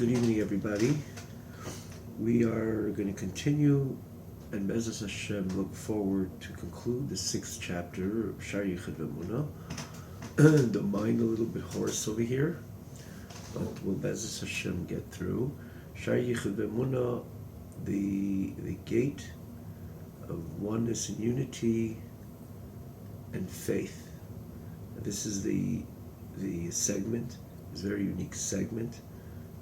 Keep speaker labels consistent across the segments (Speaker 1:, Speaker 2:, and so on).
Speaker 1: Good evening, everybody. We are going to continue and Bezos Hashem look forward to conclude the 6th chapter of Shar Yichud V'Emunah. Don't mind a little bit hoarse over here, but we'll Bezos Hashem get through. Shar Yichud V'Emunah, the gate of oneness and unity and faith. This is the segment, this very unique segment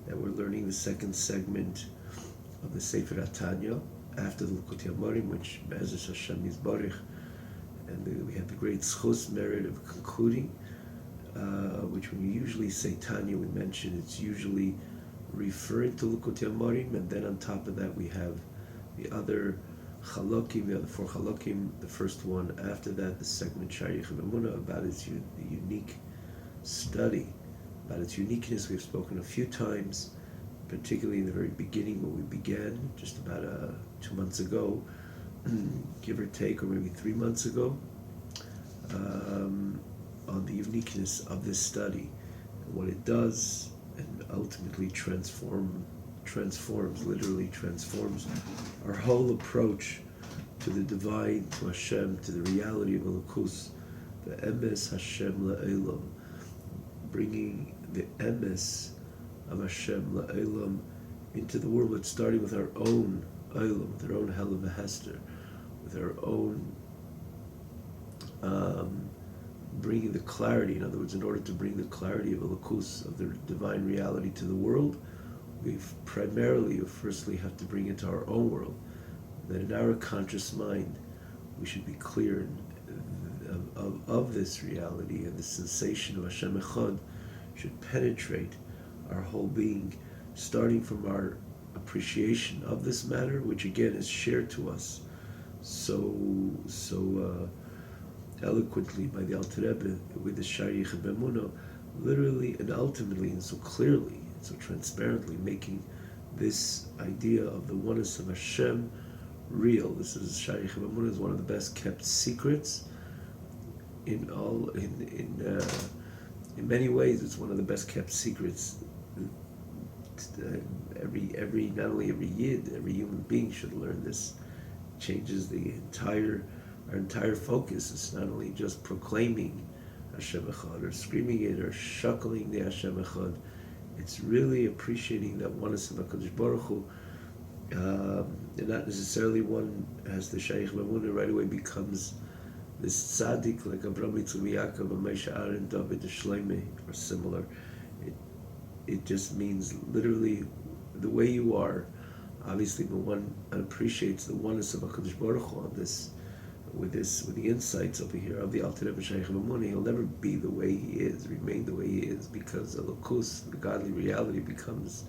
Speaker 1: that we're learning, the second segment of the Sefer Tanya after the Likutei Amarim, which Be'ezus Hashem Yisbarich, and we have the great schus merit of concluding, which when you usually say Tanya, we mention it's usually referring to Likutei Amarim, and then on top of that we have the other Chalokim, the other four Chalokim. The first one after that, the segment Shar Yichud V'Emunah, about its unique study, about its uniqueness. We've spoken a few times, particularly in the very beginning when we began, just about 2 months ago, give or take, or maybe 3 months ago, on the uniqueness of this study and what it does, and ultimately literally transforms our whole approach to the divine, to Hashem, to the reality of Elokus, the emes Hashem la'elam, bringing the emes of Hashem la'elam into the world, but starting with our own Eilam, with our own Hela v'Hester, with our own bringing the clarity. In other words, in order to bring the clarity of Elokus, of the divine reality to the world, firstly have to bring it to our own world. That in our conscious mind, we should be clear of this reality, and the sensation of Hashem Echad should penetrate our whole being, starting from our appreciation of this matter, which again is shared to us so eloquently by the Alter Rebbe with the Shar Yichud V'Emunah, literally and ultimately and so clearly and so transparently making this idea of the oneness of Hashem real. This is Shar Yichud V'Emunah is one of the best kept secrets in many ways. It's one of the best kept secrets. Every not only every yid, every human being should learn this. It changes our entire focus. It's not only just proclaiming Hashem Echad or screaming it or shuckling the Hashem Echad. It's really appreciating that oneness of HaKadosh Baruch Hu, and not necessarily one has the Shar Yichud V'Emunah right away becomes this tzaddik like Abraham, Yitzchak, Yaakov, Moshe, Aaron, David, Shlomo, or similar. It just means literally the way you are. Obviously, when one appreciates the oneness of HaKadosh Baruch Hu on this, with the insights over here of the Alter Rebbe Shar Yichud V'Emunah, he'll never be the way he is, remain the way he is, because Elokus, the godly reality, becomes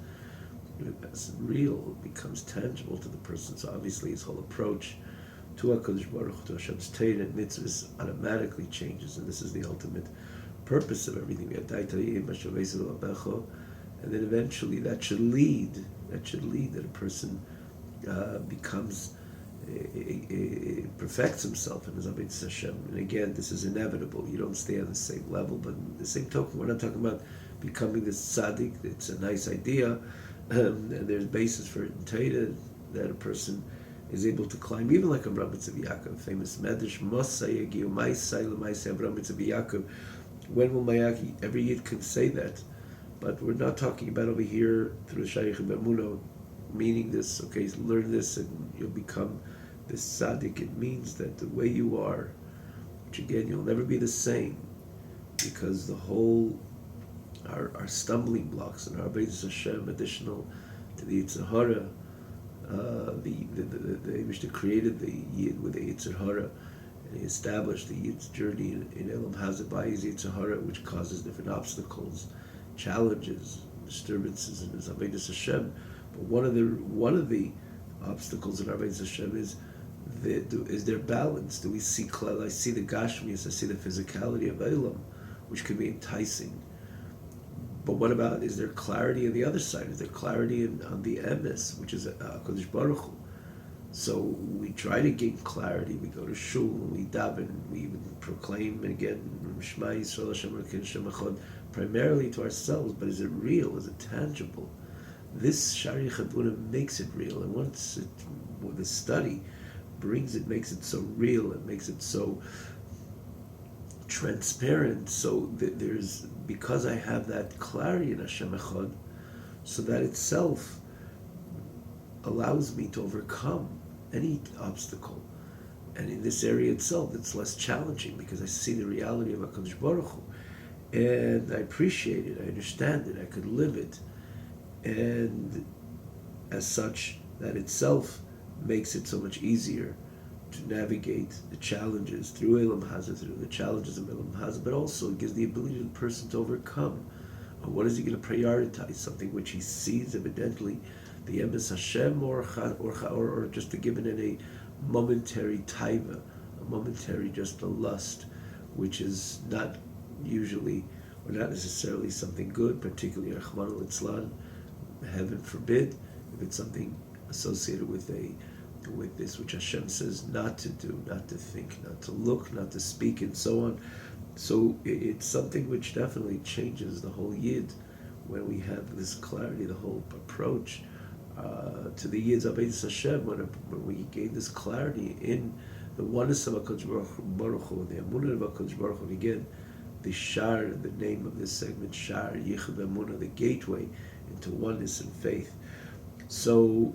Speaker 1: real, becomes tangible to the person. So obviously, his whole approach to HaKadosh Baruch Hu, to Hashem's Torah and mitzvahs, automatically changes, and this is the ultimate purpose of everything. And then eventually that should lead that a person becomes, perfects himself in his Avodas Hashem. And again, this is inevitable. You don't stay on the same level, but in the same token, we're not talking about becoming this tzaddik. It's a nice idea, and there's basis for it in Torah that a person is able to climb, even like Abraham Yitzchak Yaakov, famous medrash, Mosai Yagiu Maisai L'Maisai Abraham Yitzchak Yaakov. When will Mayaki? Every yid can say that, but we're not talking about over here through the Shar Yichud V'Emunah, meaning this. Okay, learn this and you'll become this tzaddik. It means that the way you are, which again you'll never be the same, because the whole our stumbling blocks and our Avodas Hashem, additional to the Yetzer Hara. The Mishnah created the Yid with the Yetzer Hara, and he established the Yid's journey in Elam Hazabayis Yetzer Hara, which causes different obstacles, challenges, disturbances in his Avodas Hashem. But one of the obstacles in our Avodas Hashem is their balance. Do we see klal? I see the gashmias, I see the physicality of Elam, which can be enticing. But what about, is there clarity on the other side? Is there clarity on the emes, which is HaKadosh Baruch Hu? So we try to gain clarity. We go to shul, we daven, we even proclaim, and again, Shema Yisrael Hashem Elokeinu Hashem Echad, primarily to ourselves. But is it real? Is it tangible? this Shari Chabuna makes it real, and the study brings it, makes it so real, and makes it so transparent. So there's, because I have that clarity in Hashem Echad, so that itself allows me to overcome any obstacle. And in this area itself, it's less challenging because I see the reality of HaKadosh Baruch Hu. And I appreciate it, I understand it, I could live it. And as such, that itself makes it so much easier to navigate the challenges through Elam Hazah, through the challenges of Elam Hazah, but also it gives the ability to the person to overcome. What is he going to prioritize? Something which he sees evidently, the emes Hashem, or just to give it in a momentary taiva, a momentary just a lust, which is not usually, or not necessarily something good, particularly Rahman al-Itzlan, heaven forbid, if it's something associated with this which Hashem says not to do, not to think, not to look, not to speak, and so on. So it's something which definitely changes the whole Yid when we have this clarity, the whole approach to the Yid's Avedis Hashem, when we gain this clarity in the oneness of HaKadosh Baruch Hu, the Emunah of HaKadosh Baruch Hu, and again, the Shar, the name of this segment, Shar, Yichud Emunah, the gateway into oneness and faith. So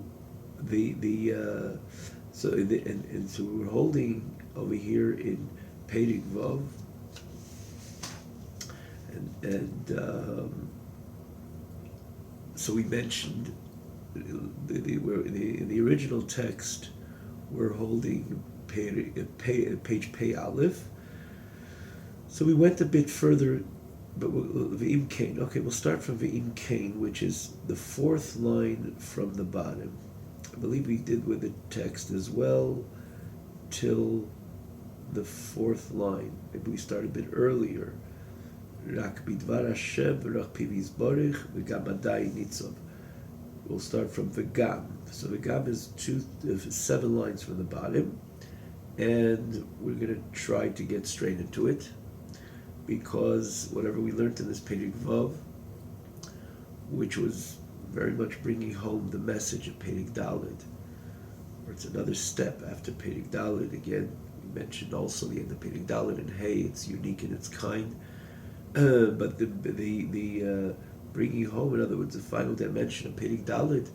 Speaker 1: so we're holding over here in Perek Vav, and so we mentioned in the original text we're holding page Pei Aleph. So we went a bit further, but V'im Kain. Okay, we'll start from V'im Kain, which is the fourth line from the bottom. I believe we did with the text as well till the fourth line. Maybe we started a bit earlier. Rak bidvar Hashem v'rach piv yizborich v'gam adai nitzov. We'll start from V'gam. So V'gam is 7 lines from the bottom, and we're going to try to get straight into it, because whatever we learned in this Perek Vav, which was very much bringing home the message of Perek Daled, or it's another step after Perek Daled. Again, we mentioned also the end of Perek Daled and Hey, it's unique in its kind, but the bringing home, in other words, the final dimension of Perek Daled,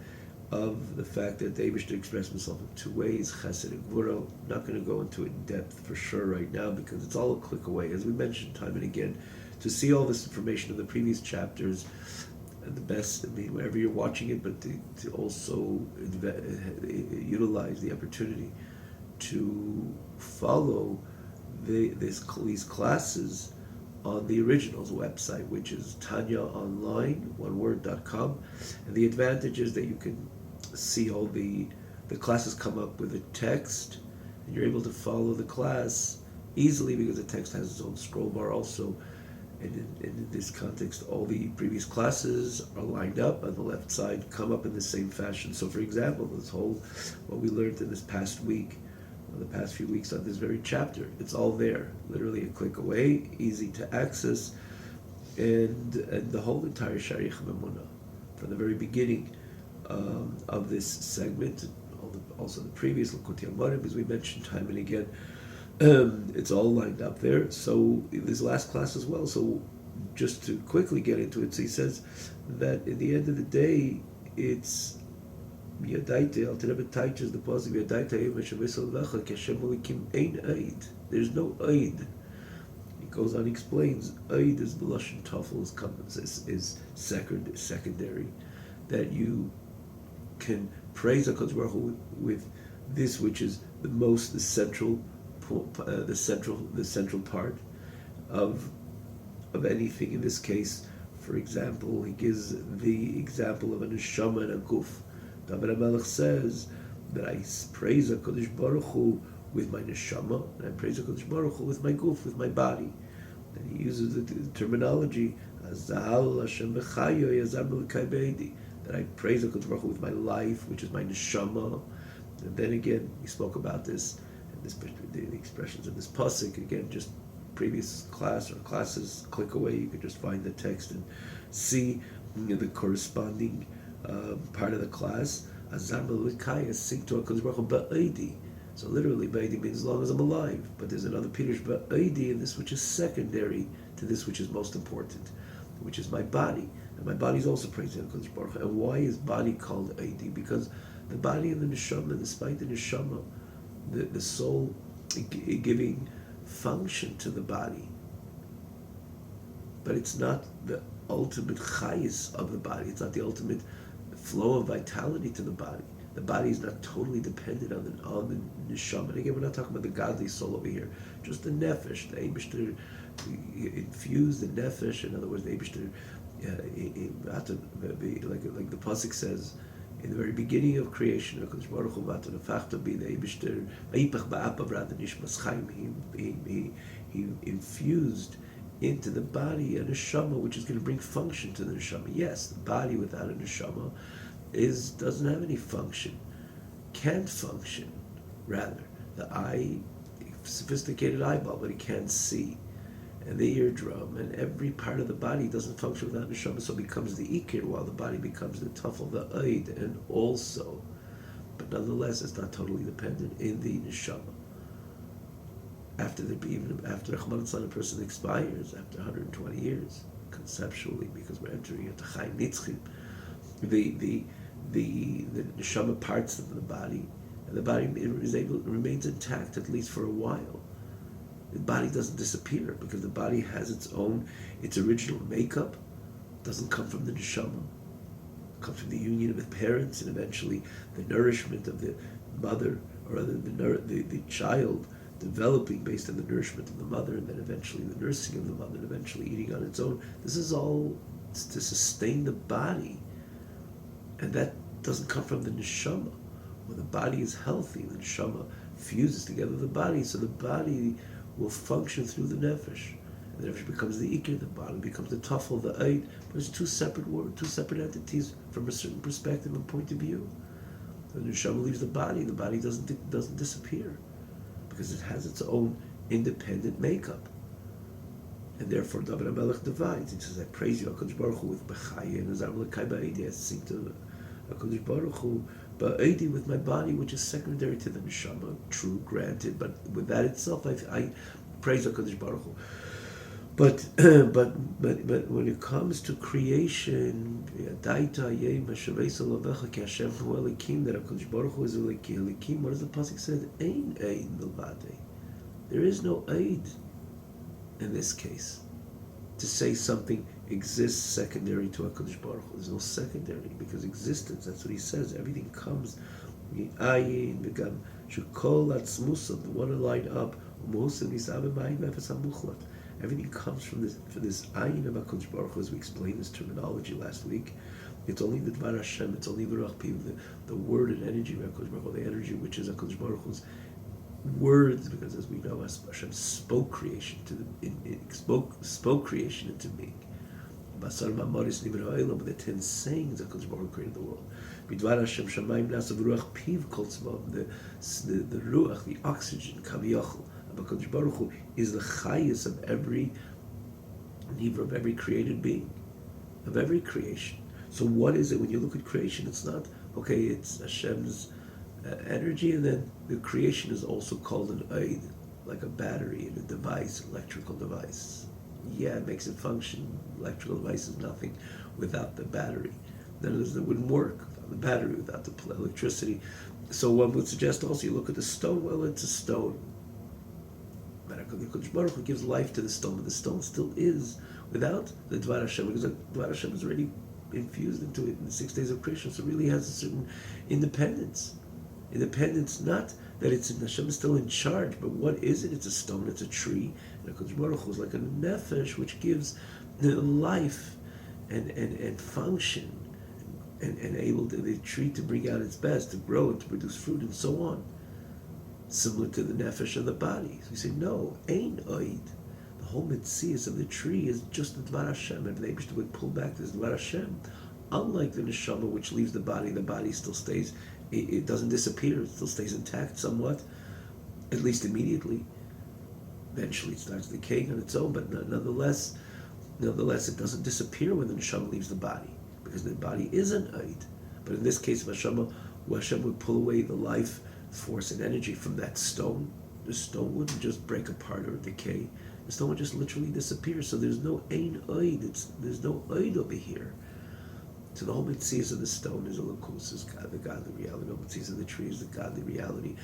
Speaker 1: of the fact that the Eibishter expressed himself in 2 ways, Chesed and Gvura. I'm not going to go into it in depth for sure right now, because it's all a click away, as we mentioned time and again. To see all this information in the previous chapters, the best, I mean, wherever you're watching it, but to also utilize the opportunity to follow these classes on the original's website, which is Tanya online, oneword.com. And the advantage is that you can see all the classes come up with a text, and you're able to follow the class easily because the text has its own scroll bar also. And in this context, all the previous classes are lined up on the left side, come up in the same fashion. So for example, what we learned in this past week, or the past few weeks on this very chapter, it's all there, literally a click away, easy to access, and the whole entire Shari Emunah, from the very beginning of this segment, also the previous Likutei Amarim, as we mentioned time and again, it's all lined up there. So in this last class as well, so just to quickly get into it, so he says that in the end of the day, it's Yadaita, Al Terebe Taichas, the positive Yadaita, Eveshavisal Lecha, Keshem Malikim Ein Eid. There's no Eid. He goes on, he explains, Eid is the Lashon Tafel, is secondary, that you can praise HaKadosh Baruch Hu with this, which is the central part of anything. In this case, for example, he gives the example of a neshama and a guf. David HaMelech says that I praise HaKadosh Baruch Hu with my neshama, and I praise HaKadosh Baruch Hu with my guf, with my body. And he uses the terminology Azal Hashem B'chayo Yazar B'Lekai Be'edi, that I praise HaKadosh Baruch Hu with my life, which is my neshama. And then again, he spoke about this, and the expressions in this pasuk. Again, just previous class or classes, click away, you could just find the text and see the corresponding part of the class. Azar Melikaya sing to HaKadosh Baruch Hu ba'edi. So literally, ba'edi means as long as I'm alive. But there's another pirush ba'edi in this which is secondary to this which is most important, which is my body. And my body is also praising HaKadosh Baruch Hu. And why is body called edi? Because the body and the neshama, despite the neshama, the soul giving function to the body, but it's not the ultimate chayis of the body. It's not the ultimate flow of vitality to the body. The body is not totally dependent on the neshama. And again, we're not talking about the godly soul over here, just the nefesh. The Eibishter infused the nefesh. In other words, the Eibishter, like the pasuk says, in the very beginning of creation, HaKadosh Baruch Hu v'atanafachta bi the Eibishter v'yipach ba'apav rather nishmas chaim. He infused into the body a neshama which is going to bring function to the neshama. Yes, the body without a neshama doesn't have any function, can't function. Rather, the eye, sophisticated eyeball, but it can't see, and the eardrum, and every part of the body doesn't function without neshama, so it becomes the ikir, while the body becomes the tafel, the oid, and also, but nonetheless, it's not totally dependent in the neshama. After a person expires after 120 years, conceptually, because we're entering into Chaim Nitzchim, the neshama parts of the body, and the body remains intact at least for a while. The body doesn't disappear because the body has its original makeup. Doesn't come from the neshama. It comes from the union of the parents and eventually the nourishment of the mother, or rather the child developing based on the nourishment of the mother, and then eventually the nursing of the mother, and eventually eating on its own. This is all to sustain the body, and that doesn't come from the neshama. When the body is healthy, the neshama fuses together with the body, so the body will function through the nefesh. And the nefesh becomes the ikir, the body becomes the tafel, the eid. But it's two separate entities from a certain perspective and point of view. When the neshama leaves the body doesn't disappear, because it has its own independent makeup. And therefore David HaMelech divides. He says, I praise you, HaKadosh Baruch Hu, with B'chaya, and Azar L'kai Ba'edi. I sing to HaKadosh Baruch Hu, Ba'edi, with my body, which is secondary to the neshama. True, granted, but with that itself, I praise HaKadosh Baruch Hu. But when it comes to creation, Daita Yeh Mashavesa Lavecha Ki Hashem Hu Elikim, that HaKadosh Baruch Hu is Elikim. What does the pasuk say? Ein Eid Milvade. There is no Eid in this case to say something exists secondary to HaKadosh Baruch Hu. There's no secondary, because existence, that's what he says. Everything comes Ayin V'gam Shukol Atzmusa, the one line up Umusim Nisav V'mayim V'efes HaMuchlat. Everything comes from this ayin of HaKadosh Baruch Hu, as we explained this terminology last week. It's only the Dvar Hashem, it's only the Ruach Piv, the word and energy of HaKadosh Baruch Hu, the energy which is HaKadosh Baruch Hu's words, because as we know, Hashem spoke creation spoke creation into being. Basar Mamoris Nivra Olam, with the 10 sayings HaKadosh Baruch Hu created the world. B'Dvar Hashem Shamayim Nasav Ruach Piv Kol Tzvav, the Ruach, the oxygen, Kaviyachol. HaKadosh Baruch Hu is the chayis of every nivra, of every created being, of every creation. So what is it when you look at creation? It's not, okay, it's Hashem's energy, and then the creation is also called an oid, like a battery and a device, electrical device. Yeah, it makes it function. Electrical device is nothing without the battery. Then it wouldn't work without the battery, without the electricity. So one would suggest also, you look at the stone, well, it's a stone. But HaKadosh Baruch Hu gives life to the stone, but the stone still is without the Dvar Hashem, because the Dvar Hashem is already infused into it in the 6 days of creation, so it really has a certain independence. Independence, not that it's Hashem is still in charge, but what is it? It's a stone, it's a tree, and HaKadosh Baruch Hu is like a nefesh, which gives life and function, and able to the tree to bring out its best, to grow and to produce fruit and so on. Similar to the nefesh of the body. So we say, no, ein oid. The whole mitzias of the tree is just the Dvar Hashem. If the Eibishter would pull back this Dvar Hashem, unlike the neshama which leaves the body still stays, it doesn't disappear, it still stays intact somewhat, at least immediately. Eventually it starts decaying on its own, but nonetheless it doesn't disappear when the neshama leaves the body, because the body is an oid. But in this case, Hashem would pull away the life force and energy from that stone. The stone wouldn't just break apart or decay. The stone would just literally disappear. So there's no ein oid. There's no oid over here. So the whole mitzvah of the stone is a lukus, is God, the godly reality. The mitzvah of the tree is the godly reality.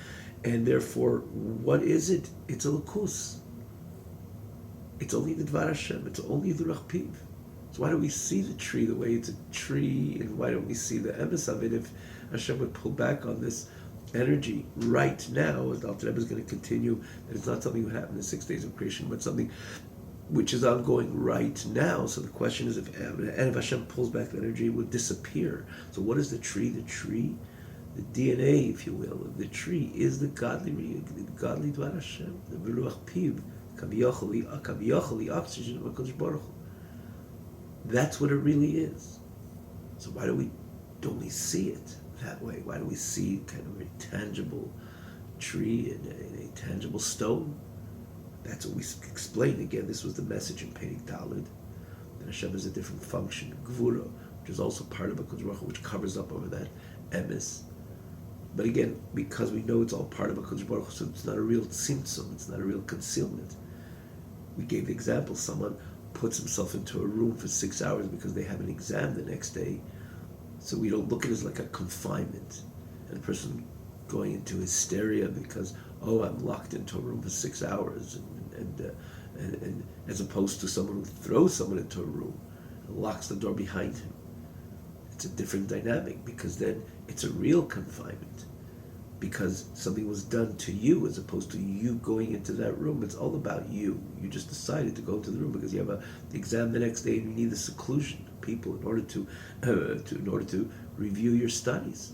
Speaker 1: And therefore, what is it? It's a lukus. It's only the Dvar Hashem. It's only the Rachpiv. So why do we see the tree the way it's a tree, and why don't we see the emes of it? If Hashem would pull back on this energy right now, as the Alter Rebbe is going to continue, that it's not something that happened in 6 days of creation, but something which is ongoing right now. So the question is, if Hashem pulls back the energy, it would disappear. So what is the tree? The tree, the DNA, if you will, of the tree is the godly Dvar Hashem, the Ruach Piv, Kaviyachali, oxygen of HaKadosh Baruch Hu. That's what it really is. So why don't we see it that way? Why do we see kind of a tangible tree and a tangible stone? That's what we explained. Again, this was the message in Perek Daled. That Hashem has a different function, Gvura, which is also part of HaKadosh Baruch Hu, which covers up over that emes. But again, because we know it's all part of HaKadosh Baruch Hu, so it's not a real tzimtzum, it's not a real concealment. We gave the example, someone puts himself into a room for 6 hours because they have an exam the next day. So we don't look at it as like a confinement. And a person going into hysteria because, I'm locked into a room for 6 hours, and as opposed to someone who throws someone into a room and locks the door behind him. It's a different dynamic, because then it's a real confinement, because something was done to you as opposed to you going into that room. It's all about you. You just decided to go into the room because you have an exam the next day and you need the seclusion of people in order to review your studies.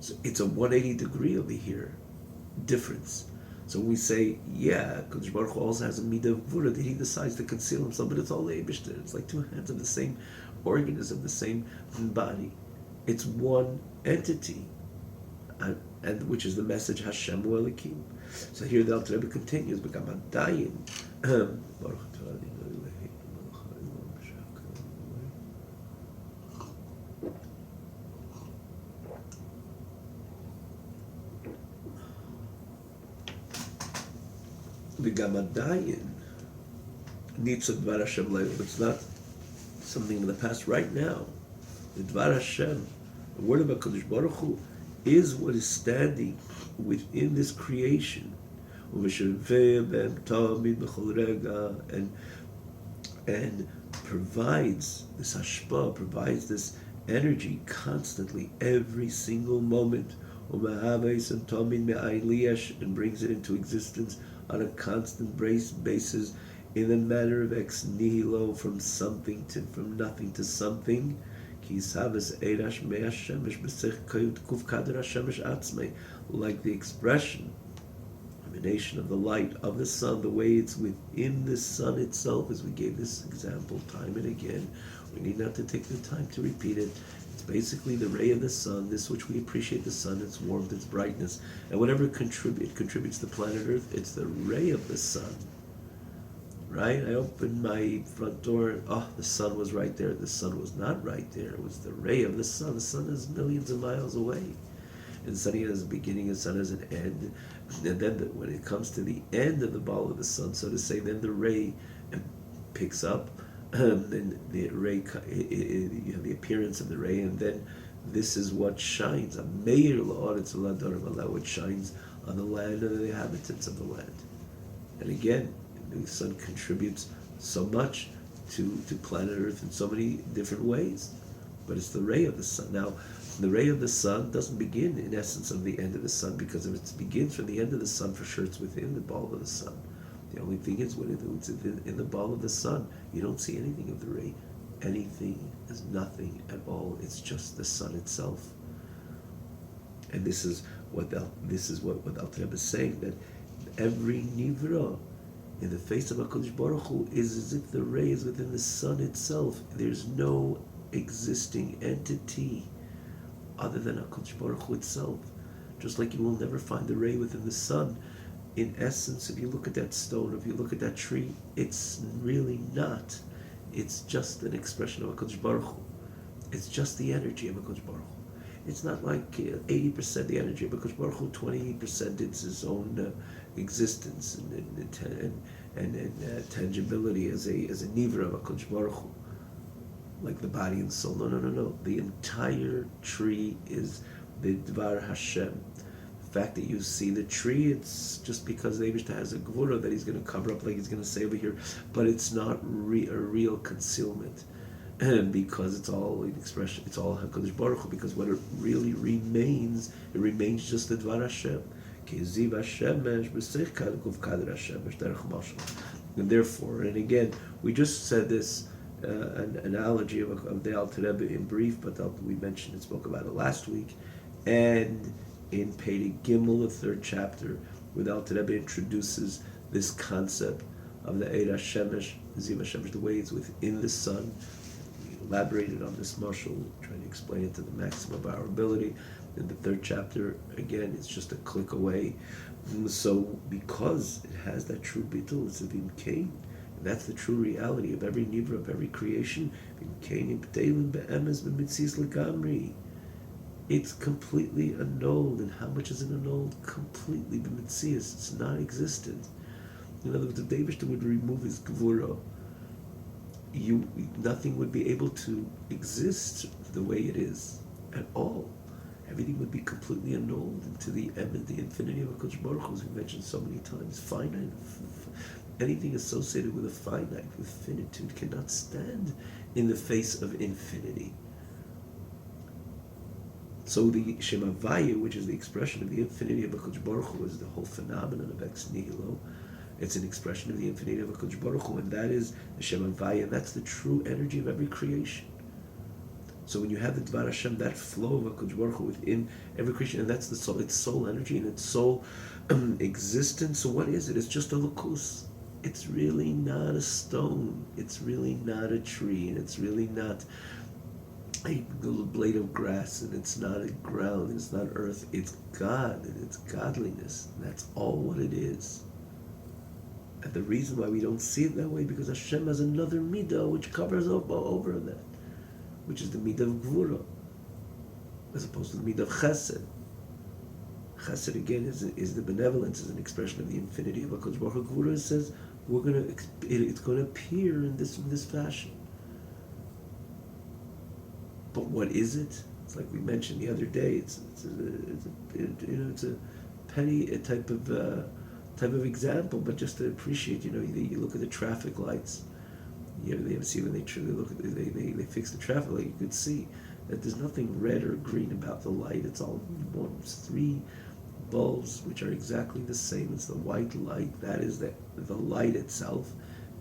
Speaker 1: So it's a 180 degree over here difference. So when we say, Kodesh Baruch Hu also has a midah of gvura, that he decides to conceal himself, but it's all Eibishter. It's like two hands of the same organism, the same body. It's one entity, and which is the message Hashem Elokim. So here the Alter Rebbe continues, B'gamadayin. B'gamadayin Nitza Dvar Hashem Leil. It's not something in the past. Right now, the Dvar Hashem, the word of HaKadosh Baruch Hu, is what is standing within this creation, and provides this hashpah, provides this energy constantly, every single moment, and brings it into existence on a constant basis, in the manner of ex nihilo, from nothing to something. Like the expression, emanation of the light of the sun, the way it's within the sun itself, as we gave this example time and again. We need not to take the time to repeat it. It's basically the ray of the sun, this which we appreciate the sun, its warmth, its brightness, and whatever contributes to planet Earth, it's the ray of the sun. Right? I opened my front door, the sun was right there. The sun was not right there. It was the ray of the sun. The sun is millions of miles away. And the sun has a beginning, and the sun has an end. And then when it comes to the end of the ball of the sun, so to say, then the ray picks up, and the ray, you have the appearance of the ray, and then this is what shines. A meir la'aretz v'ladorim, what shines on the land and the inhabitants of the land. And again, the sun contributes so much to planet Earth in so many different ways. But it's the ray of the sun. Now, the ray of the sun doesn't begin in essence of the end of the sun, because if it begins from the end of the sun, for sure it's within the ball of the sun. The only thing is, when it's in the ball of the sun, you don't see anything of the ray. Anything is nothing at all. It's just the sun itself. And this is what Alter Rebbe is saying, that every nivra in the face of HaKadosh Baruch Hu is as if the ray is within the sun itself. There's no existing entity other than HaKadosh Baruch Hu itself. Just like you will never find the ray within the sun. In essence, if you look at that stone, if you look at that tree, it's really not. It's just an expression of HaKadosh Baruch Hu. It's just the energy of HaKadosh Baruch Hu. It's not like 80% the energy of HaKadosh Baruch Hu, 20% it's his own existence and tangibility as a nivra of HaKadosh Baruch Hu, like the body and soul. No. The entire tree is the Dvar Hashem. The fact that you see the tree, it's just because the Eibishter has a gvura that he's going to cover up, like he's going to say over here, but it's not a real concealment. And because it's all an expression, it's all HaKadosh Baruch Hu, because what it really remains, it remains just the Dvar Hashem. And therefore, and again, we just said this an analogy of the Alter Rebbe in brief, but we mentioned and spoke about it last week, and in Perek Gimel, the third chapter, where the Alter Rebbe introduces this concept of the Eir HaShemesh, Ziv HaShemesh, the way it's within the sun. We elaborated on this mashal, trying to explain it to the maximum of our ability. In the third chapter, again, it's just a click away. So because it has that true bittul, it's a vimkein, and that's the true reality of every nivra, of every creation. Vimkein b'teilin be'emes b'mitzias l'gamri. It's completely annulled, and how much is it annulled? Completely b'mitzias. It's non-existent. In other words, if David would remove his gvura, nothing would be able to exist the way it is at all. Everything would be completely annulled into the infinity of HaKadosh Baruch Hu, as we mentioned so many times. Finite, anything associated with a finite, with finitude, cannot stand in the face of infinity. So the Shem Havaya, which is the expression of the infinity of HaKadosh Baruch Hu, is the whole phenomenon of ex nihilo. It's an expression of the infinity of HaKadosh Baruch Hu, and that is the Shem Havaya, and that's the true energy of every creation. So when you have the Dvar Hashem, that flow of HaKadosh Baruch Hu within every creation, and that's the soul, its soul energy and its soul existence. So what is it? It's just a lukus. It's really not a stone. It's really not a tree, and it's really not a blade of grass, and it's not a ground, and it's not earth. It's God, and it's godliness. And that's all what it is. And the reason why we don't see it that way, because Hashem has another midah which covers over that, which is the midah of gvura, as opposed to the midah of chesed. Chesed again is the benevolence, is an expression of the infinity of HaKadosh Baruch Hu. Gvura says it's going to appear in this fashion. But what is it? It's like we mentioned the other day. It's a petty type of example, but just to appreciate. You look at the traffic lights. They ever see when they fix the traffic light, you could see that there's nothing red or green about the light. It's all three bulbs which are exactly the same. It's the white light. That is the light itself.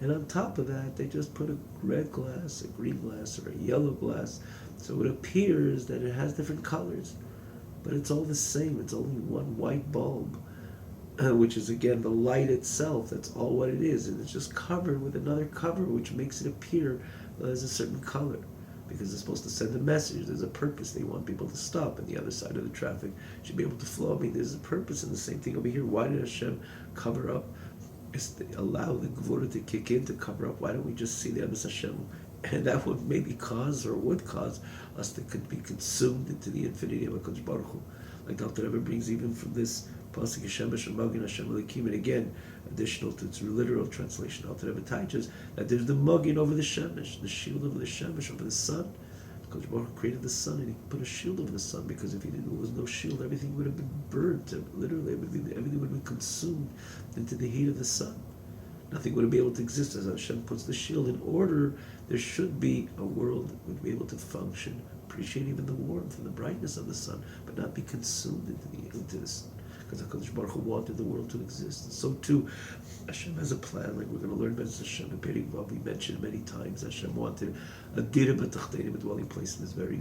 Speaker 1: And on top of that, they just put a red glass, a green glass, or a yellow glass. So it appears that it has different colors. But it's all the same. It's only one white bulb, which is, again, the light itself. That's all what it is. And it's just covered with another cover, which makes it appear as a certain color. Because it's supposed to send a message. There's a purpose. They want people to stop, and the other side of the traffic should be able to flow. I mean, there's a purpose, and the same thing over here. Why did Hashem cover up? Allow the Gvura to kick in to cover up. Why don't we just see the Emes Hashem? And that would maybe cause, or would cause, us to be consumed into the infinity of HaKadosh Baruch Hu. Like the Alter Rebbe brings even from this pasuk Hashem Magin Hashem Elokim, and again, additional to its literal translation, Alter Rebbe teaches that there's the Magin over the Shemesh, the shield over the Shemesh, over the sun. HaKadosh Baruch Hu created the sun, and He put a shield over the sun, because if there was no shield, everything would have been burnt. Literally, everything would have been consumed into the heat of the sun. Nothing would be able to exist as Hashem puts the shield in order. There should be a world that would be able to function, appreciate even the warmth and the brightness of the sun, but not be consumed into the sun. Because HaKadosh Baruch Hu wanted the world to exist. And so too, Hashem has a plan, like we're going to learn about Hashem in Perek Vav. We mentioned many times Hashem wanted a dira b'tachtenim, a dwelling place in this very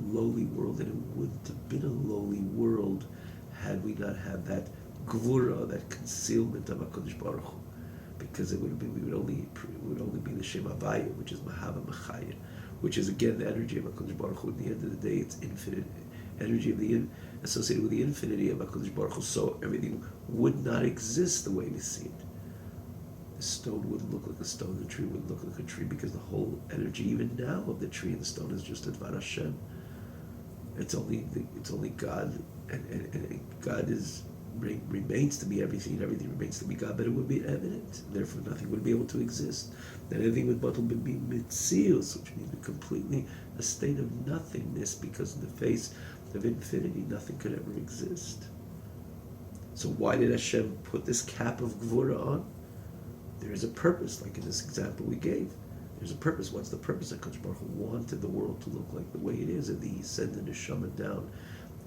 Speaker 1: lowly world, and it wouldn't have been a lowly world had we not had that gvura, that concealment of HaKadosh Baruch Hu. Because we would only be the Shem Havaya, which is Mahava Machaya, which is again the energy of HaKadosh Baruch Hu. At the end of the day, it's infinite energy of associated with the infinity of HaKadosh Baruch Hu. So everything would not exist the way we see it. The stone wouldn't look like a stone, the tree wouldn't look like a tree, because the whole energy, even now, of the tree and the stone is just Advar Hashem. It's only God, and God remains to be everything, and everything remains to be God, but it would be evident. Therefore, nothing would be able to exist. Then anything would be mitzius, which means completely a state of nothingness, because in the face of infinity, nothing could ever exist. So why did Hashem put this cap of Gvura on? There is a purpose, like in this example we gave. There's a purpose. What's the purpose? That Kadosh Baruch Hu wanted the world to look like the way it is, and He sent the neshama down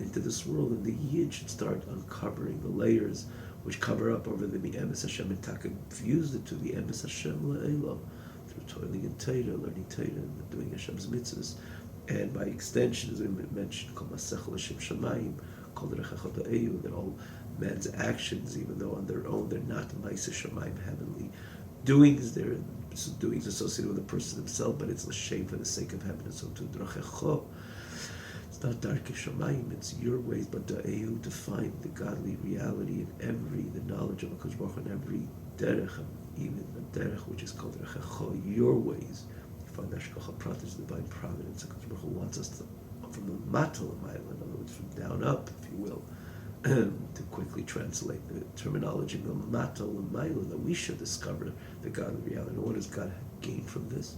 Speaker 1: into this world, and the Yid should start uncovering the layers which cover up over the Emes Hashem, and Taka fused it to the Emes Hashem La'elam through toiling in Torah, learning Torah, and doing Hashem's mitzvahs. And by extension, as we mentioned, Kol Masech L'Shem Shamayim, Kol Derechecha Ba'eyu, that all man's actions, even though on their own they're not Ma'aseh Shamayim, heavenly doings, they're doings associated with the person himself, but it's l'shem for the sake of heaven. And so to Drachecho, it's not Darkei Shamayim, it's your ways, but Da'ehu, to find the godly reality in the knowledge of HaKadosh Baruch Hu in every derech, even the derech which is called Drachecho, your ways. You find Hashgacha Pratis, divine providence. HaKadosh Baruch Hu wants us to, from the matal of in other words, from down up, if you will, to quickly translate the terminology of the matal and maila, that we should discover the godly reality. And what does God gain from this?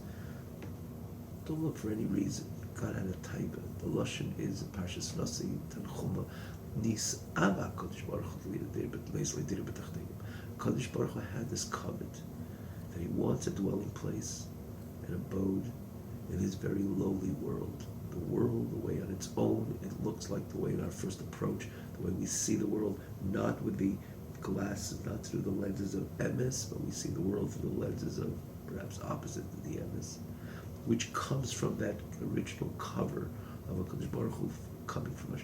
Speaker 1: Don't look for any reason. God had a taiba. The lashon is in Parshas Nasi Tanchuma Nis Ava Kodesh Baruch Hu Kodesh Baruch Hu had this covet that He wants a dwelling place, an abode in His very lowly world. The world, the way on its own, it looks like the way in our first approach, the way we see the world, not with the glasses, not through the lenses of emes, but we see the world through the lenses of perhaps opposite to the emes, which comes from that original cover of HaKadosh Baruch Hu, coming from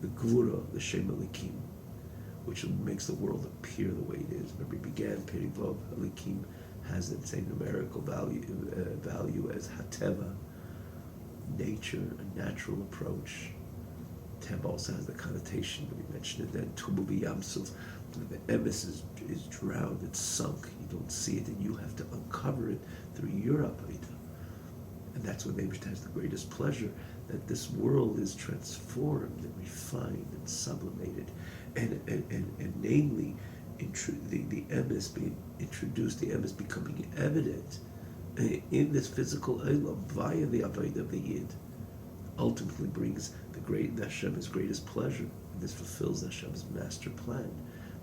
Speaker 1: the Gvura, the Shem Elikim, which makes the world appear the way it is. Remember, we began Perivov, Elikim has the same numerical value as Hateva, nature, a natural approach. Teva also has the connotation, we mentioned it then, Tubu B'Yamsuf, the emes is drowned, it's sunk, you don't see it, and you have to uncover it through your Avaida. And that's when Eibishter has the greatest pleasure, that this world is transformed and refined and sublimated, and namely, the emes being introduced, the emes becoming evident in this physical Eilam via the Avodah of the Yid, ultimately brings the Hashem's greatest pleasure, and this fulfills Hashem's master plan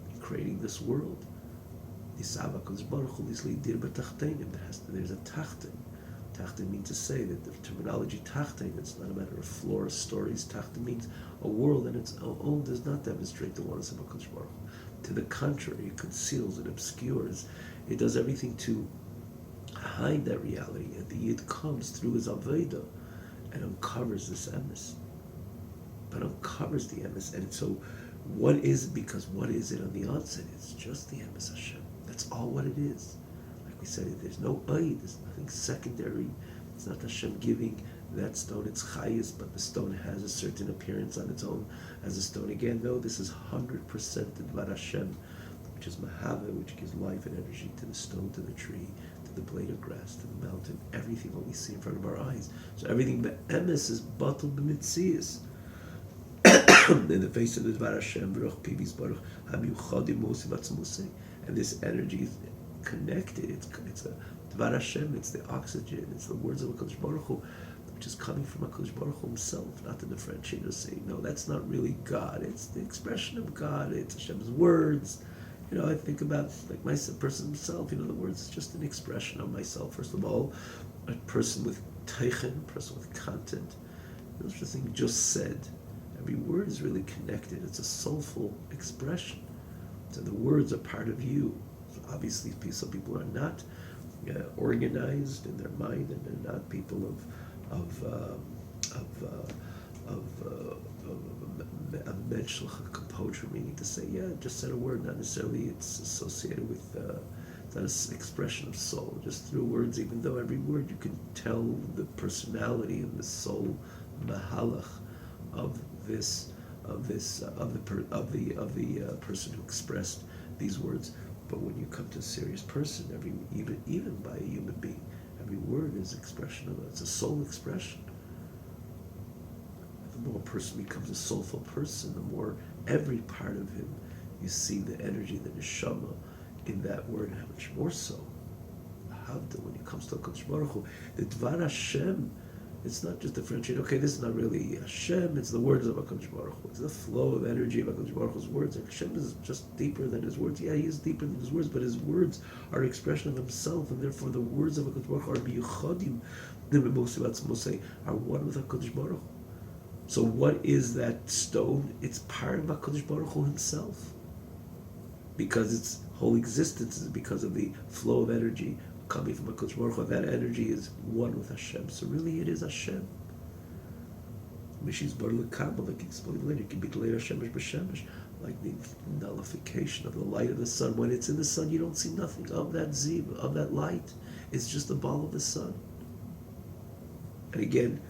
Speaker 1: in creating this world. There's a tachtin. Tachtin means to say that the terminology tachtin, it's not a matter of floor stories. Tachtin means a world in its own does not demonstrate the oneness of HaKadosh Baruch Hu. To the contrary, it conceals, it obscures, it does everything to hide that reality, and the Yid comes through his Avodah and uncovers this emes. But uncovers the emes, and so what is it? Because what is it on the onset? It's just the emes Hashem. That's all what it is. Like we said, there's no aid, there's nothing secondary. It's not Hashem giving that stone its chayis, but the stone has a certain appearance on its own as a stone. Again, no, this is 100% Dvar Hashem, which is Mahava, which gives life and energy to the stone, to the tree, to the blade of grass, to the mountain, everything that we see in front of our eyes. So everything be'emes is batal b'mitzias. In the face of the Dvar Hashem, Baruch Pivis Baruch HaMiuchadim Mosim Atzmusei, and this energy is connected. It's a Dvar Hashem. It's the oxygen. It's the words of HaKadosh Baruch Hu, which is coming from HaKadosh Baruch Hu himself, not the differentiator saying, no, that's not really God. It's the expression of God. It's Hashem's words. I think about like my person himself. The words is just an expression of myself. First of all, a person with teichen, a person with content. Those are things just said. Every word is really connected. It's a soulful expression. So the words are part of you. So obviously, some people are not organized in their mind, and they're not people of mental composure, meaning to say, just said a word, not necessarily it's associated with it's not an expression of soul. Just through words, even though every word you can tell the personality and the soul mahalach of the person who expressed these words. But when you come to a serious person, even by a human being, every word is expression of it. It's a soul expression. The more a person becomes a soulful person, the more every part of him, you see the energy, the neshama in that word, how much more so. When it comes to HaKadosh Baruch Hu, the Dvar Hashem, it's not just differentiated, okay, this is not really Hashem, it's the words of HaKadosh Baruch Hu. It's the flow of energy of HaKadosh Baruch Hu's words. Hashem is just deeper than his words. Yeah, he is deeper than his words, but his words are an expression of himself, and therefore the words of HaKadosh Baruch Hu are biyuchadim, are one with HaKadosh Baruch Hu. So what is that stone? It's part of HaKadosh Baruch Hu himself. Because its whole existence is because of the flow of energy coming from HaKadosh Baruch Hu. That energy is one with Hashem. So really it is Hashem. Mishi's bar l'kabel, like explained later, it can be delayed Hashemesh b'shemesh, like the nullification of the light of the sun. When it's in the sun, you don't see nothing of that ziv, of that light. It's just the ball of the sun. And again,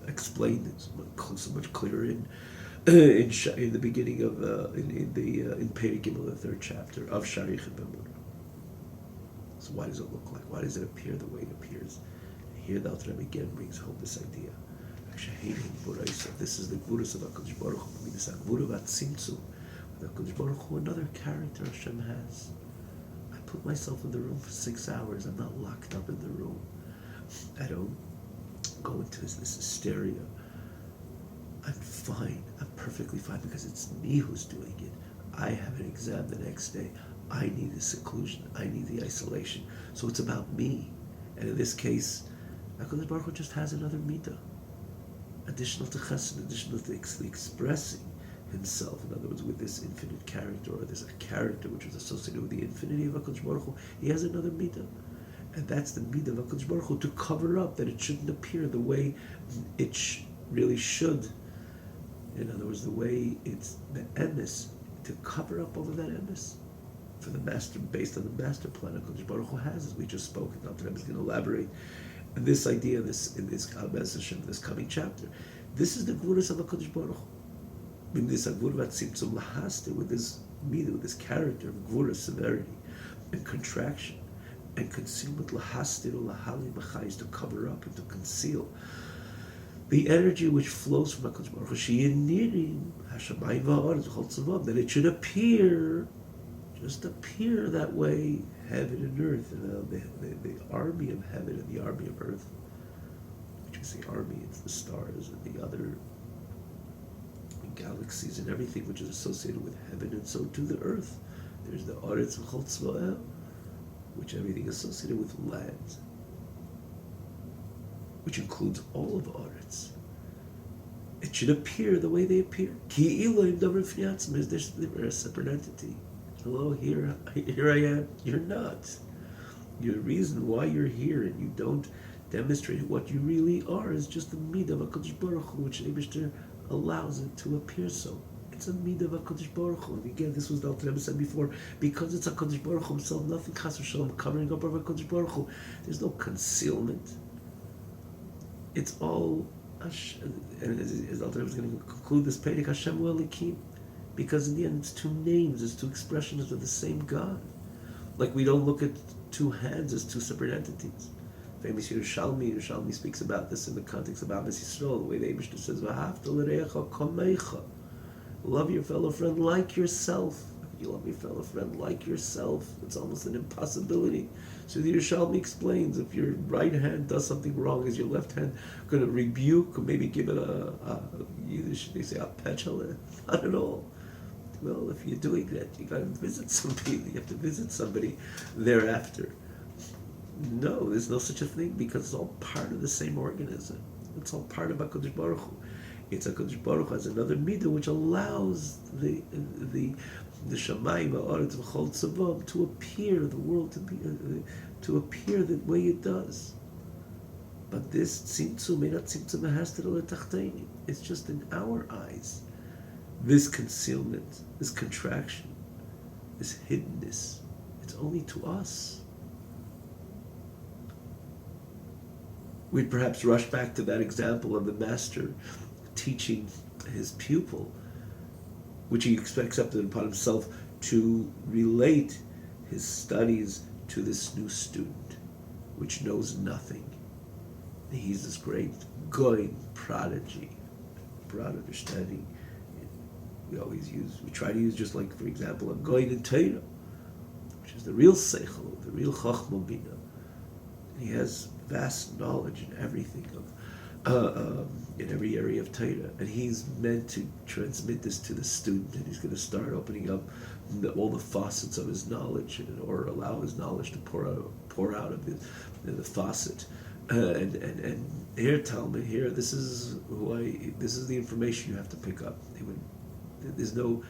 Speaker 1: explained so much clearer in the beginning of in Perek Gimel, the third chapter of Shari Chibamur. So why does it look like? Why does it appear the way it appears? And here the Alter Rebbe again brings home this idea. This is the Gvuras of HaKadosh Baruch Hu. This Gvura Vatzimtzum. With HaKadosh Baruch Hu, another character Hashem has. I put myself in the room for 6 hours. I'm not locked up in the room. I don't go into this hysteria. I'm fine. I'm perfectly fine because it's me who's doing it. I have an exam the next day. I need the seclusion. I need the isolation. So it's about me. And in this case, HaKadosh Baruch Hu just has another midah. Additional to chesed, additional to expressing himself. In other words, with this infinite character, or this character which is associated with the infinity of HaKadosh Baruch Hu, he has another midah. And that's the midah of HaKadosh Baruch Hu, to cover up that it shouldn't appear the way it really should. In other words, the way it's the emes, to cover up all of that emes. For the master, based on the master plan HaKadosh Baruch Hu has, as we just spoke, and Dr. Rebbe is going to elaborate. And this idea, in this coming chapter, this is the Gvuras of HaKadosh Baruch Hu. This Gvura Vatzimtzum Lahaste, with this midah, with this character of Gvura, severity, and contraction, and concealment, Lahaste or Lahali B'chai, to cover up and to conceal the energy which flows from HaKadosh Baruch Hu. Sheyinirim Hashamayim Va'aretz V'chol Tzavam, that it should appear, just appear that way, heaven and earth, and the army of heaven and the army of earth, which is the army, it's the stars and the other galaxies and everything which is associated with heaven, and so to the earth. There's the Aretz V'chol Tzvael, which everything associated with land, which includes all of Aretz. It should appear the way they appear. Ki iloim davar f'niatzim, they're a separate entity. Hello, here I am. You're not. The reason why you're here and you don't demonstrate what you really are is just the midah of HaKadosh Baruch Hu, which Eibishter allows it to appear so. It's a midah of HaKadosh Baruch Hu. And again, this was the Alter Rebbe said before, because it's HaKadosh Baruch Hu himself, nothing chas v'shalom covering up of HaKadosh Baruch Hu. There's no concealment. It's all, and as Alter Rebbe is going to conclude this Perek, Hashem Elikim. Because in the end, it's two names, it's two expressions of the same God. Like we don't look at two hands as two separate entities. Famous Yerushalmi speaks about this in the context of Abbas Yisrael, the way the Eibishter says, "V'ahavta l'reacha kamecha." Love your fellow friend like yourself. You love your fellow friend like yourself. It's almost an impossibility. So the Yerushalmi explains, if your right hand does something wrong, is your left hand going to rebuke or maybe give it a Yiddish, they say, a pechale? Not at all. Well, if you're doing that, you got to visit somebody. You have to visit somebody thereafter. No, there's no such a thing, because it's all part of the same organism. It's all part of HaKadosh Baruch Hu. It's HaKadosh Baruch Hu has another midah which allows the Shamayim Ha'aretz V'chol Tzavam to appear, the world to appear the way it does. But this tzimtzum, meinat tzimtzum ha'hastir l'tachteini. It's just in our eyes. This concealment, this contraction, this hiddenness, it's only to us. We'd perhaps rush back to that example of the master teaching his pupil, which he accepted upon himself to relate his studies to this new student, which knows nothing. He's this great goy prodigy, broad understanding. We try to use just like, for example, a goy in Torah, which is the real seichel, the real chachma bina. He has vast knowledge in everything in every area of Torah, and he's meant to transmit this to the student, and he's going to start opening up all the faucets of his knowledge, or allow his knowledge to pour out of the faucet. And here, Talmud, here, this is the information you have to pick up. There's no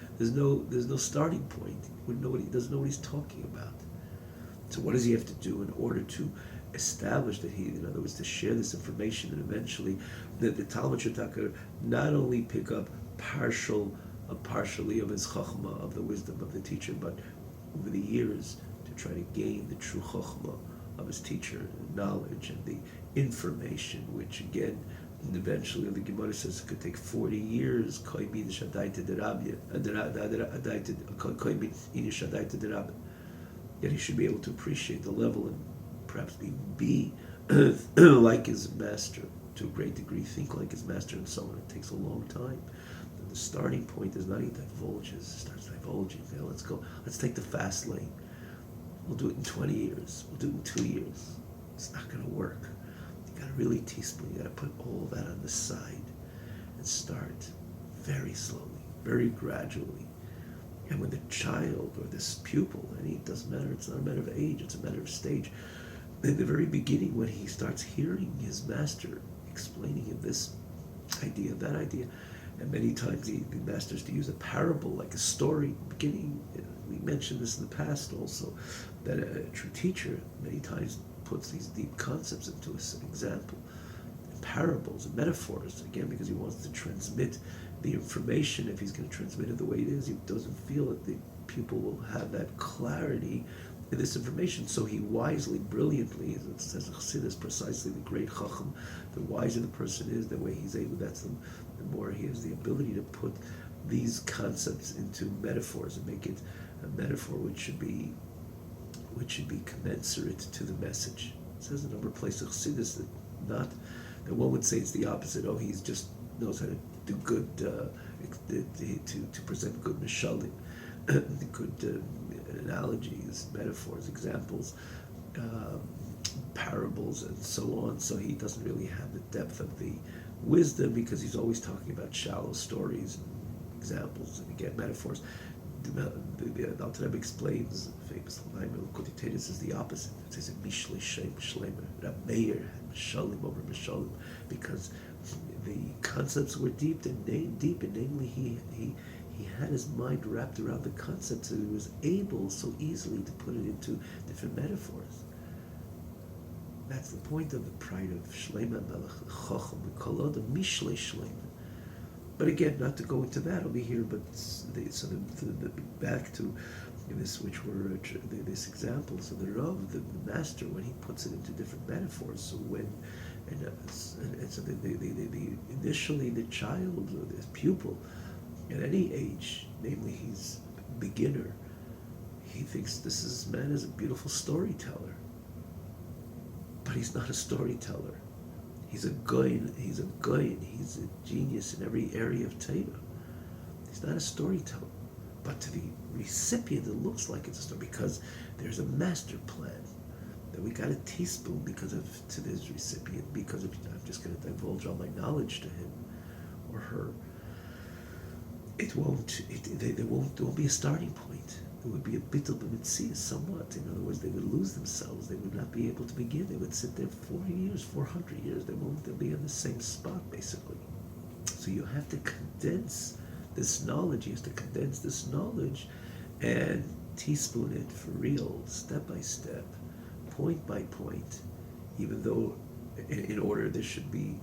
Speaker 1: starting point. He doesn't know what he's talking about. So what does he have to do in order to establish that in other words, to share this information, and eventually that the Talmud should not only pick up partially of his chachma, of the wisdom of the teacher, but over the years to try to gain the true chachma of his teacher, the knowledge and the information, which again, eventually the Gemara says it could take 40 years. Yet he should be able to appreciate the level and perhaps be like his master to a great degree, think like his master, and so on. It takes a long time. And the starting point is not he divulges, starts divulging. Okay, let's go. Let's take the fast lane. We'll do it in 20 years. We'll do it in 2 years. It's not going to work. You got to really teaspoon. You got to put all that on the side and start very slowly, very gradually. And when the child or this pupil, and it doesn't matter, it's not a matter of age, it's a matter of stage. In the very beginning, when he starts hearing his master explaining him this idea, that idea, and many times the masters to use a parable, like a story, beginning, we mentioned this in the past also, that a true teacher many times puts these deep concepts into an example, parables and metaphors, again, because he wants to transmit the information. If he's going to transmit it the way it is, he doesn't feel that the pupil will have that clarity in this information. So he wisely, brilliantly, as it says, Chassidus, precisely the great chacham, the wiser the person is, the way he's able, the more he has the ability to put these concepts into metaphors and make it a metaphor which should be commensurate to the message. It says in a number of places, Chassidus, that one would say it's the opposite. Oh, he just knows how to do good, to present good mishalim, good analogies, metaphors, examples, parables, and so on. So he doesn't really have the depth of the wisdom, because he's always talking about shallow stories and examples and again metaphors. The Alter Rebbe explains the famous line of Kotitis is the opposite. It says Mishle Shem Shlemer, Rameir had Mishalim over Mishalim, because the concepts were deep, and namely he had his mind wrapped around the concepts, so he was able so easily to put it into different metaphors. That's the point of the pride of Shleima Melech Chacham Kol Adam Mishle Shleima. But again, not to go into that over here, but back to this, which were this example. So the Rav, the master, when he puts it into different metaphors. So initially the child or the pupil, at any age, namely he's a beginner, he thinks this man is a beautiful storyteller, but he's not a storyteller. He's a goyin, he's a genius in every area of Torah. He's not a storyteller. But to the recipient, it looks like it's a story, because there's a master plan that we got a teaspoon to this recipient, because I'm just going to divulge all my knowledge to him or her. There won't be a starting point. There would be a bittul b'mitzias, somewhat. In other words, they would lose themselves. They would not be able to begin. They would sit there 40 years, 400 years. They'll be in the same spot, basically. So you have to condense this knowledge. He has to condense this knowledge and teaspoon it for real, step by step, point by point, even though in order there should be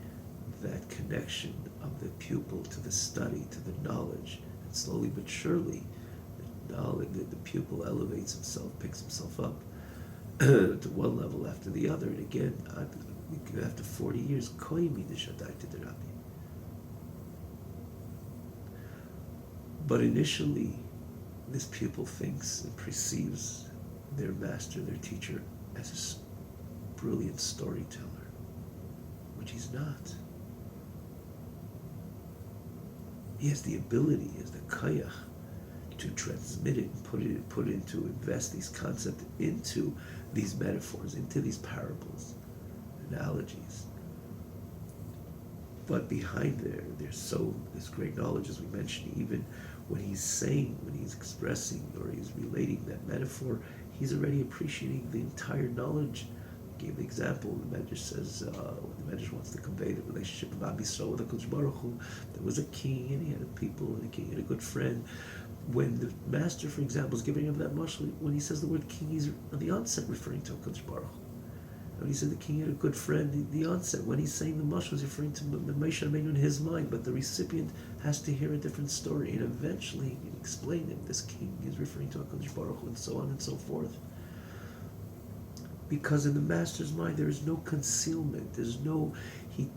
Speaker 1: that connection of the pupil to the study, to the knowledge, and slowly but surely the pupil elevates himself, picks himself up to one level after the other, and again, after 40 years, but initially, this pupil thinks and perceives their master, their teacher, as a brilliant storyteller, which he's not. He has the ability, he has the kayach, to transmit it and invest these concepts into these metaphors, into these parables, analogies. But behind there's great knowledge, as we mentioned. Even when he's saying, when he's expressing, or he's relating that metaphor, he's already appreciating the entire knowledge. I gave the example, the Medrash says, when the Medrash wants to convey the relationship of Am Yisrael with HaKadosh Baruch Hu, there was a king, and he had a people, and the king had a good friend. When the master, for example, is giving him that mashal, when he says the word king, he's at the onset referring to HaKadosh Baruch Hu. When he said the king had a good friend, the onset, when he's saying the mashal, is referring to Moshe Rabbeinu in his mind, but the recipient has to hear a different story, and eventually he can explain it. This king is referring to HaKadosh Baruch Hu, and so on and so forth. Because in the master's mind, there is no concealment. He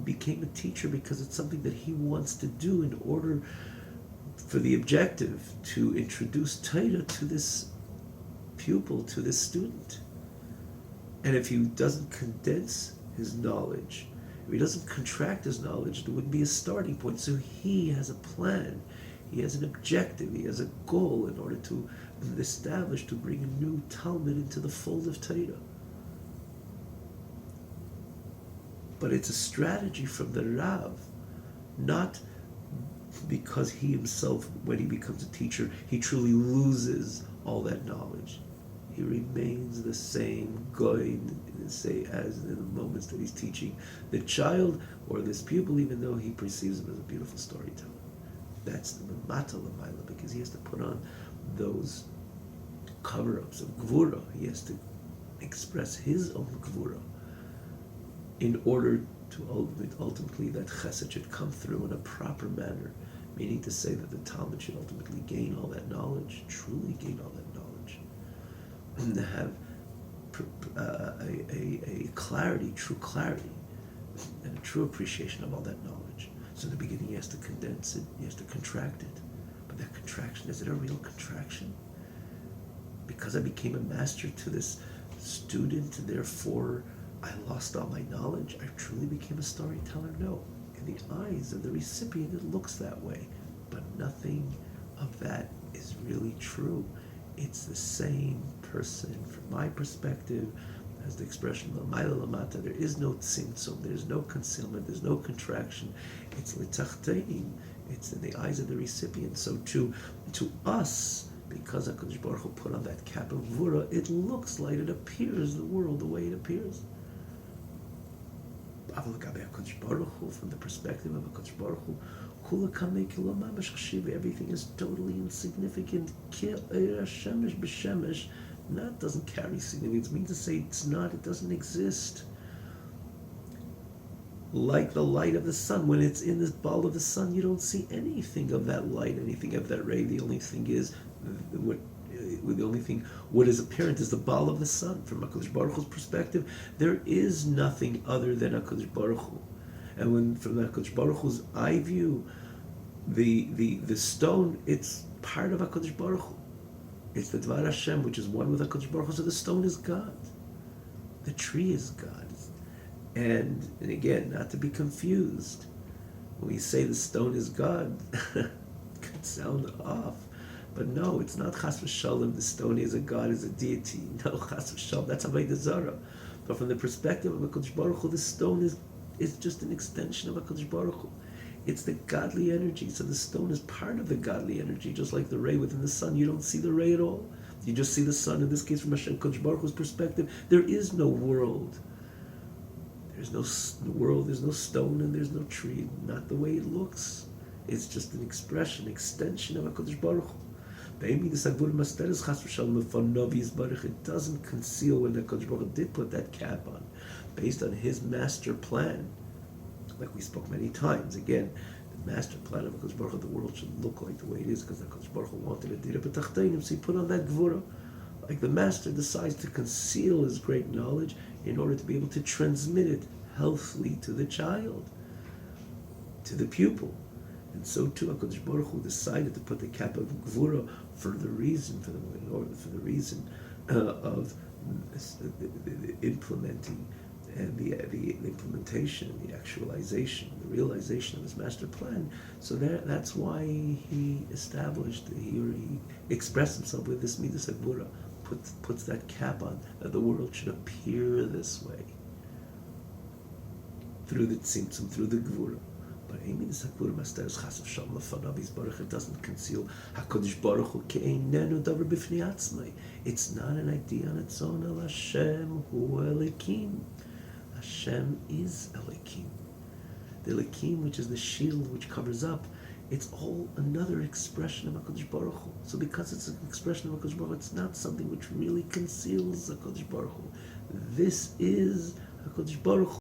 Speaker 1: became a teacher because it's something that he wants to do in order for the objective to introduce Torah to this pupil, to this student. And if he doesn't condense his knowledge, if he doesn't contract his knowledge, there wouldn't be a starting point. So he has a plan, he has an objective, he has a goal in order to establish, to bring a new Talmud into the fold of Torah. But it's a strategy from the Rav, not because he himself, when he becomes a teacher, he truly loses all that knowledge. He remains the same guy, say, as in the moments that he's teaching the child or this pupil, even though he perceives him as a beautiful storyteller. That's the mata l'mayla, because he has to put on those cover-ups of gvura. He has to express his own gvura in order to ultimately that chesed should come through in a proper manner, meaning to say that the Talmud should ultimately gain all that knowledge, truly gain all that knowledge, and to have a clarity, true clarity, and a true appreciation of all that knowledge. So in the beginning he has to condense it, he has to contract it. But that contraction, is it a real contraction? Because I became a master to this student, and therefore I lost all my knowledge? I truly became a storyteller? No. In the eyes of the recipient, it looks that way. But nothing of that is really true. It's the same person, from my perspective, as the expression l'mayla lamata. There is no tzimtzum, there's no concealment, there's no contraction. It's l'tachtein. It's in the eyes of the recipient. So to us, because HaKadosh Baruch Hu put on that cap of Vura, it looks like it appears the world the way it appears. From the perspective of HaKadosh Baruch Hu, everything is totally insignificant. That doesn't carry significance. It means to say it doesn't exist. Like the light of the sun, when it's in this ball of the sun, you don't see anything of that light, anything of that ray. The only thing is, what is apparent is the ball of the sun. From HaKadosh Baruch Hu's perspective, there is nothing other than HaKadosh Baruch Hu. And when from the HaKadosh Baruch Hu's eye view, the stone, it's part of HaKadosh Baruch Hu. It's the Dvar Hashem, which is one with HaKadosh Baruch Hu. So the stone is God. The tree is God. And again, not to be confused, when we say the stone is God, it could sound off. But no, it's not chas v'shalom, the stone is a God, is a deity. No, chas v'shalom, that's Avodah Zarah. But from the perspective of HaKadosh Baruch Hu, the stone is just an extension of HaKadosh Baruch Hu. It's the godly energy. So the stone is part of the godly energy, just like the ray within the sun. You don't see the ray at all. You just see the sun. In this case, from HaKadosh Baruch Hu's perspective, there is no world. There's no world, there's no stone, and there's no tree. Not the way it looks. It's just an expression, extension of HaKadosh Baruch Hu. It doesn't conceal when the HaKadosh Baruch Hu did put that cap on, based on his master plan. Like we spoke many times, again, the master plan of HaKadosh Baruch Hu, the world should look like the way it is, because the HaKadosh Baruch Hu wanted it. So he put on that gvura. Like the master decides to conceal his great knowledge in order to be able to transmit it healthily to the child, to the pupil. And so too, HaKadosh Baruch Hu decided to put the cap of gvura for the reason of the implementing and the implementation, the actualization, the realization of his master plan. So that's why he established, he expressed himself with this midas hagvura, puts that cap on, that the world should appear this way through the tzimtzum, through the gvura. But midas hagvura masteres chasav shalom lefanav yisbarach. It doesn't conceal Hakadosh Baruch Hu ke'einenu davar b'fnei atzmai. It's not an idea on its own. El Hashem hu Elikim. Hashem is Elikim. The Elikim, which is the shield which covers up, it's all another expression of HaKadosh Baruch Hu. So because it's an expression of HaKadosh Baruch Hu, it's not something which really conceals HaKadosh Baruch Hu. This is HaKadosh Baruch Hu.